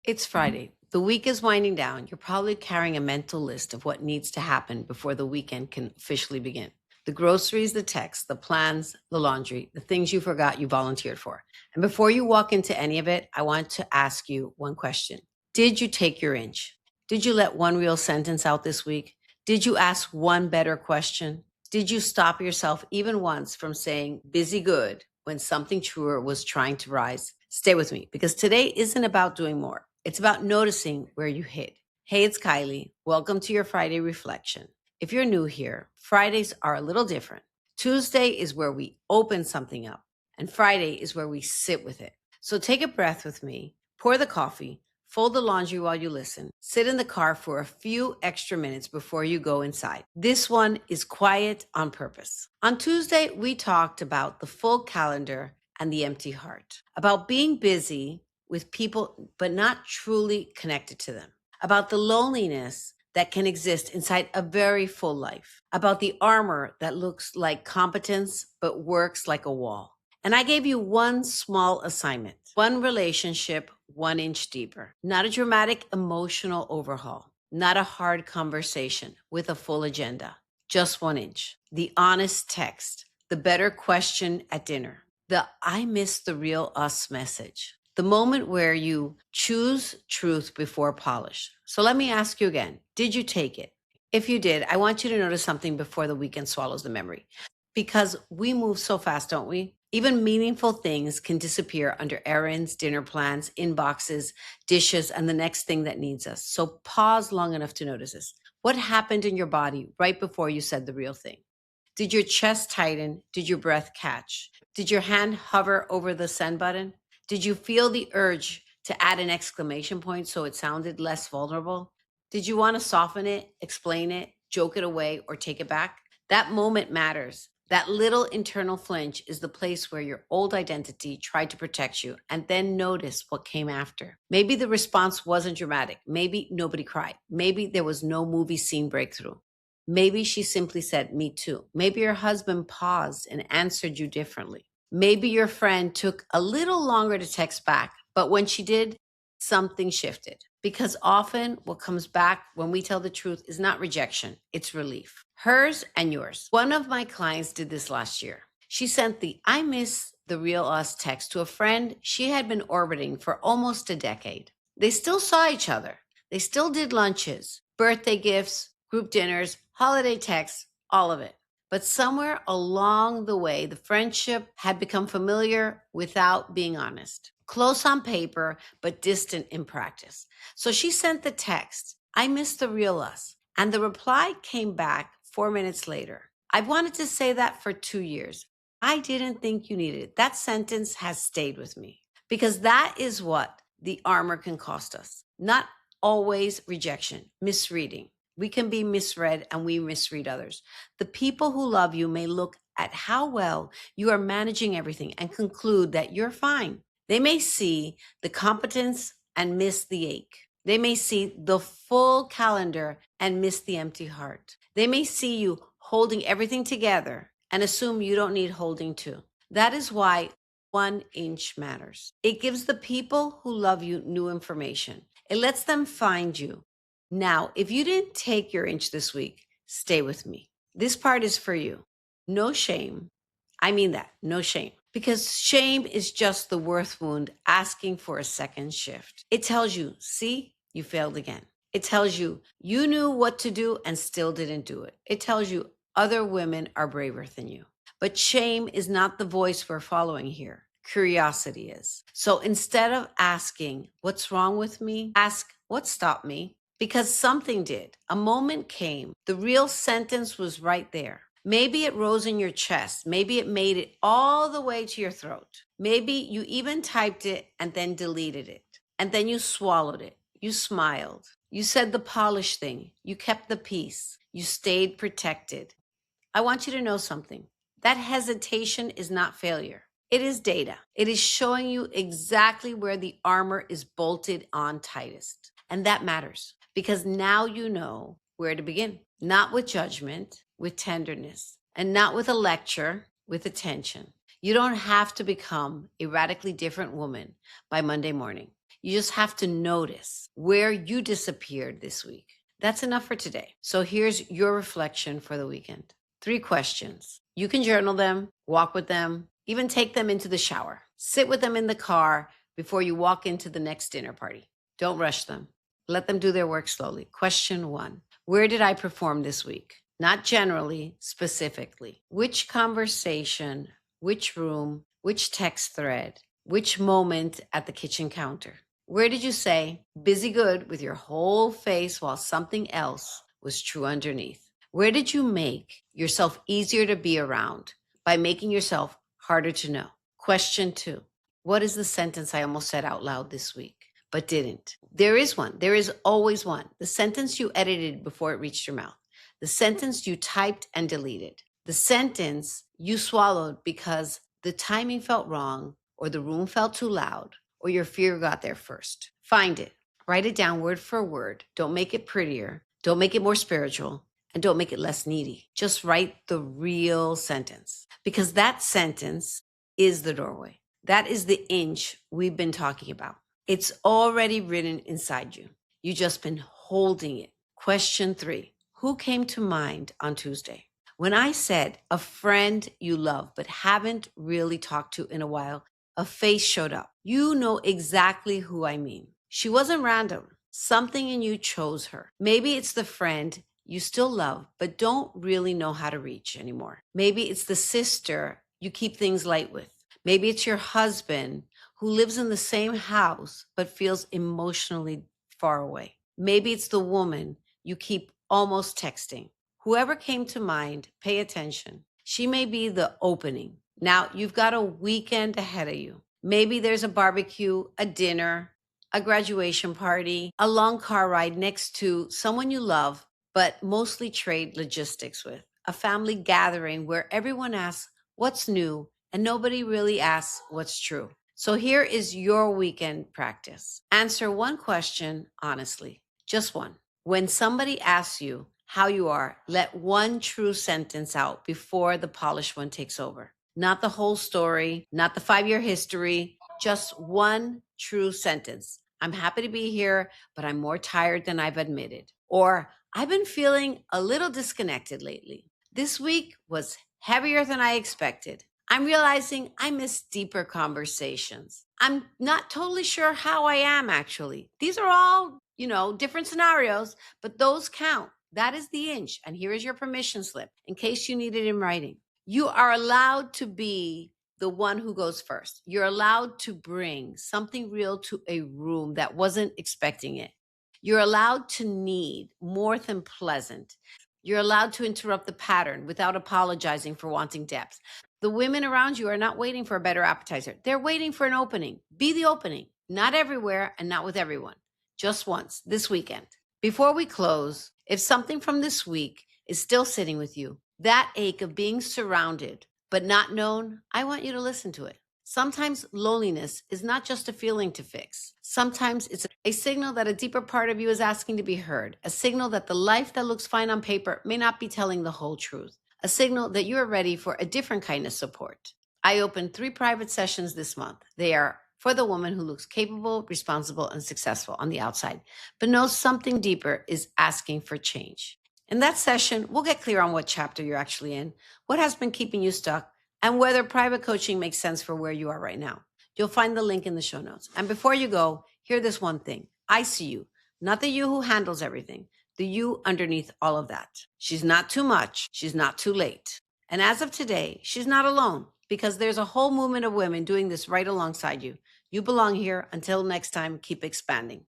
It's Friday. The week is winding down. You're probably carrying a mental list of what needs to happen before the weekend can officially begin. The groceries, the texts, the plans, the laundry, the things you forgot you volunteered for. And before you walk into any of it, I want to ask you one question. Did you take your inch? Did you let one real sentence out this week? Did you ask one better question? Did you stop yourself even once from saying busy good when something truer was trying to rise? Stay with me because today isn't about doing more. It's about noticing where you hit. Hey, it's Kiley. Welcome to your Friday reflection. If you're new here, Fridays are a little different. Tuesday is where we open something up, and Friday is where we sit with it. So take a breath with me, pour the coffee, fold the laundry while you listen, sit in the car for a few extra minutes before you go inside. This one is quiet on purpose. On Tuesday, we talked about the full calendar and the empty heart, about being busy with people but not truly connected to them, about the loneliness that can exist inside a very full life, about the armor that looks like competence but works like a wall. And I gave you one small assignment, one relationship, 1 inch deeper, not a dramatic emotional overhaul, not a hard conversation with a full agenda, just 1 inch, the honest text, the better question at dinner, the I miss the real us message, the moment where you choose truth before polish. So let me ask you again, did you take it? If you did, I want you to notice something before the weekend swallows the memory. Because we move so fast, don't we? Even meaningful things can disappear under errands, dinner plans, inboxes, dishes, and the next thing that needs us. So pause long enough to notice this. What happened in your body right before you said the real thing? Did your chest tighten? Did your breath catch? Did your hand hover over the send button? Did you feel the urge to add an exclamation point so it sounded less vulnerable? Did you want to soften it, explain it, joke it away, or take it back? That moment matters. That little internal flinch is the place where your old identity tried to protect you, and then notice what came after. Maybe the response wasn't dramatic. Maybe nobody cried. Maybe there was no movie scene breakthrough. Maybe she simply said, me too. Maybe your husband paused and answered you differently. Maybe your friend took a little longer to text back, but when she did, something shifted. Because often what comes back when we tell the truth is not rejection, it's relief. Hers and yours. One of my clients did this last year. She sent the I miss the real us text to a friend she had been orbiting for almost a decade. They still saw each other. They still did lunches, birthday gifts, group dinners, holiday texts, all of it. But somewhere along the way, the friendship had become familiar without being honest. Close on paper, but distant in practice. So she sent the text, I miss the real us. And the reply came back 4 minutes later. I've wanted to say that for 2 years. I didn't think you needed it. That sentence has stayed with me because that is what the armor can cost us. Not always rejection, misreading. We can be misread and we misread others. The people who love you may look at how well you are managing everything and conclude that you're fine. They may see the competence and miss the ache. They may see the full calendar and miss the empty heart. They may see you holding everything together and assume you don't need holding too. That is why 1 inch matters. It gives the people who love you new information. It lets them find you. Now, if you didn't take your inch this week, stay with me. This part is for you. No shame. I mean that, no shame. Because shame is just the worth wound asking for a second shift. It tells you, see, you failed again. It tells you, you knew what to do and still didn't do it. It tells you, other women are braver than you. But shame is not the voice we're following here. Curiosity is. So instead of asking, what's wrong with me? Ask, what stopped me? Because something did. A moment came. The real sentence was right there. Maybe it rose in your chest. Maybe it made it all the way to your throat. Maybe you even typed it and then deleted it. And then you swallowed it. You smiled. You said the polished thing. You kept the peace. You stayed protected. I want you to know something. That hesitation is not failure. It is data. It is showing you exactly where the armor is bolted on tightest. And that matters because now you know where to begin. Not with judgment, with tenderness, and not with a lecture, with attention. You don't have to become a radically different woman by Monday morning. You just have to notice where you disappeared this week. That's enough for today. So here's your reflection for the weekend. 3 questions. You can journal them, walk with them, even take them into the shower. Sit with them in the car before you walk into the next dinner party. Don't rush them. Let them do their work slowly. Question 1. Where did I perform this week? Not generally, specifically. Which conversation, which room, which text thread, which moment at the kitchen counter? Where did you say busy good with your whole face while something else was true underneath? Where did you make yourself easier to be around by making yourself harder to know? Question 2. What is the sentence I almost said out loud this week, but didn't? There is one. There is always one. The sentence you edited before it reached your mouth. The sentence you typed and deleted. The sentence you swallowed because the timing felt wrong, or the room felt too loud, or your fear got there first. Find it. Write it down word for word. Don't make it prettier. Don't make it more spiritual. And don't make it less needy. Just write the real sentence, because that sentence is the doorway. That is the inch we've been talking about. It's already written inside you. You've just been holding it. Question 3. Who came to mind on Tuesday? When I said a friend you love but haven't really talked to in a while, a face showed up. You know exactly who I mean. She wasn't random. Something in you chose her. Maybe it's the friend you still love but don't really know how to reach anymore. Maybe it's the sister you keep things light with. Maybe it's your husband who lives in the same house but feels emotionally far away. Maybe it's the woman you keep almost texting. Whoever came to mind, pay attention. She may be the opening. Now, you've got a weekend ahead of you. Maybe there's a barbecue, a dinner, a graduation party, a long car ride next to someone you love, but mostly trade logistics with. A family gathering where everyone asks what's new and nobody really asks what's true. So here is your weekend practice. Answer one question honestly, just one. When somebody asks you how you are, let one true sentence out before the polished one takes over. Not the whole story, not the 5-year history, just one true sentence. I'm happy to be here, but I'm more tired than I've admitted. Or I've been feeling a little disconnected lately. This week was heavier than I expected. I'm realizing I miss deeper conversations. I'm not totally sure how I am, actually. These are all, different scenarios, but those count. That is the inch. And here is your permission slip in case you need it in writing. You are allowed to be the one who goes first. You're allowed to bring something real to a room that wasn't expecting it. You're allowed to need more than pleasant. You're allowed to interrupt the pattern without apologizing for wanting depth. The women around you are not waiting for a better appetizer. They're waiting for an opening. Be the opening. Not everywhere and not with everyone. Just once, this weekend. Before we close, if something from this week is still sitting with you, that ache of being surrounded but not known, I want you to listen to it. Sometimes loneliness is not just a feeling to fix. Sometimes it's a signal that a deeper part of you is asking to be heard, a signal that the life that looks fine on paper may not be telling the whole truth, a signal that you are ready for a different kind of support. I opened 3 private sessions this month. They are for the woman who looks capable, responsible, and successful on the outside, but knows something deeper is asking for change. In that session, we'll get clear on what chapter you're actually in, what has been keeping you stuck, and whether private coaching makes sense for where you are right now. You'll find the link in the show notes. And before you go, hear this one thing. I see you, not the you who handles everything, the you underneath all of that. She's not too much. She's not too late. And as of today, she's not alone, because there's a whole movement of women doing this right alongside you. You belong here. Until next time, keep expanding.